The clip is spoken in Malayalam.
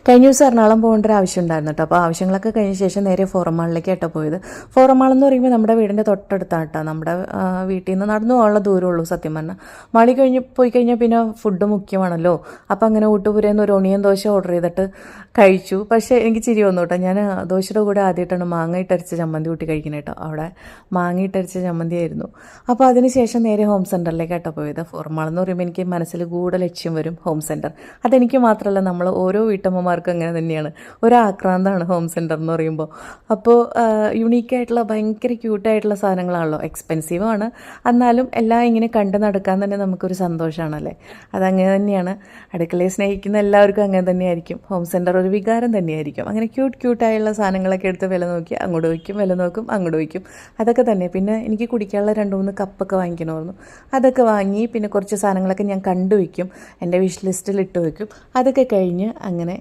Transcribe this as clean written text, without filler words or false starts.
കഴിഞ്ഞ ദിവസം എറണാകുളം പോകേണ്ട ഒരു ആവശ്യം ഉണ്ടായിരുന്നു കേട്ടോ. അപ്പോൾ ആവശ്യങ്ങളൊക്കെ കഴിഞ്ഞ ശേഷം നേരെ ഫോറം മാളിലേക്കാട്ടോ പോയത്. ഫോറം മാൾ എന്ന് പറയുമ്പോൾ നമ്മുടെ വീടിൻ്റെ തൊട്ടടുത്താണ് കേട്ടോ. നമ്മുടെ വീട്ടിൽ നിന്ന് നടന്നു പോകാനുള്ള ദൂരമുള്ളൂ സത്യം പറഞ്ഞാൽ. മാളി പോയി കഴിഞ്ഞാൽ പിന്നെ ഫുഡ് മുഖ്യമാണല്ലോ. അപ്പോൾ അങ്ങനെ ഊട്ടുപുരയിൽ ഒരു ഒണിയൻ ദോശ ഓർഡർ ചെയ്തിട്ട് കഴിച്ചു. പക്ഷേ എനിക്ക് ചിരി വന്നു കേട്ടോ. ഞാൻ ദോശയുടെ കൂടെ ആദ്യമായിട്ടാണ് മാങ്ങ ഇട്ടരച്ച ചമ്മന്തി കൂട്ടി കഴിക്കുന്നത് കേട്ടോ. അവിടെ മാങ്ങ ഇട്ടരച്ച ചമ്മന്തി ആയിരുന്നു. അപ്പോൾ അതിനുശേഷം നേരെ ഹോം സെൻറ്ററിലേക്കാട്ടോ പോയത്. ഫോറം മാൾ എന്ന് പറയുമ്പോൾ എനിക്ക് മനസ്സിൽ കൂടെ ലക്ഷ്യം വരും ഹോം സെൻറ്റർ. അതെനിക്ക് മാത്രമല്ല, നമ്മൾ ഓരോ വീട്ടമ്മമാർക്കും അങ്ങനെ തന്നെയാണ്. ഒരു ആക്രാന്തമാണ് ഹോം സെൻറ്റർ എന്ന് പറയുമ്പോൾ. അപ്പോൾ യുണീക്കായിട്ടുള്ള ഭയങ്കര ക്യൂട്ടായിട്ടുള്ള സാധനങ്ങളാണല്ലോ. എക്സ്പെൻസീവാണ്, എന്നാലും എല്ലാം ഇങ്ങനെ കണ്ടു നടക്കാൻ തന്നെ നമുക്കൊരു സന്തോഷമാണല്ലേ. അതങ്ങനെ തന്നെയാണ്. അടുക്കളയെ സ്നേഹിക്കുന്ന എല്ലാവർക്കും അങ്ങനെ തന്നെയായിരിക്കും. ഹോം സെൻറ്റർ ഒരു വികാരം തന്നെയായിരിക്കും. അങ്ങനെ ക്യൂട്ടായുള്ള സാധനങ്ങളൊക്കെ എടുത്ത് വില നോക്കി അങ്ങോട്ട് വയ്ക്കും, വില നോക്കും അങ്ങോട്ട് വയ്ക്കും. അതൊക്കെ തന്നെ. പിന്നെ എനിക്ക് കുടിക്കാനുള്ള 2-3 കപ്പൊക്കെ വാങ്ങിക്കണമായിരുന്നു. അതൊക്കെ വാങ്ങി പിന്നെ കുറച്ച് സാധനങ്ങളൊക്കെ ഞാൻ കണ്ടു വയ്ക്കും, എൻ്റെ വിഷ് ലിസ്റ്റിൽ ഇട്ട് വയ്ക്കും. അതൊക്കെ കഴിഞ്ഞ് അങ്ങനെ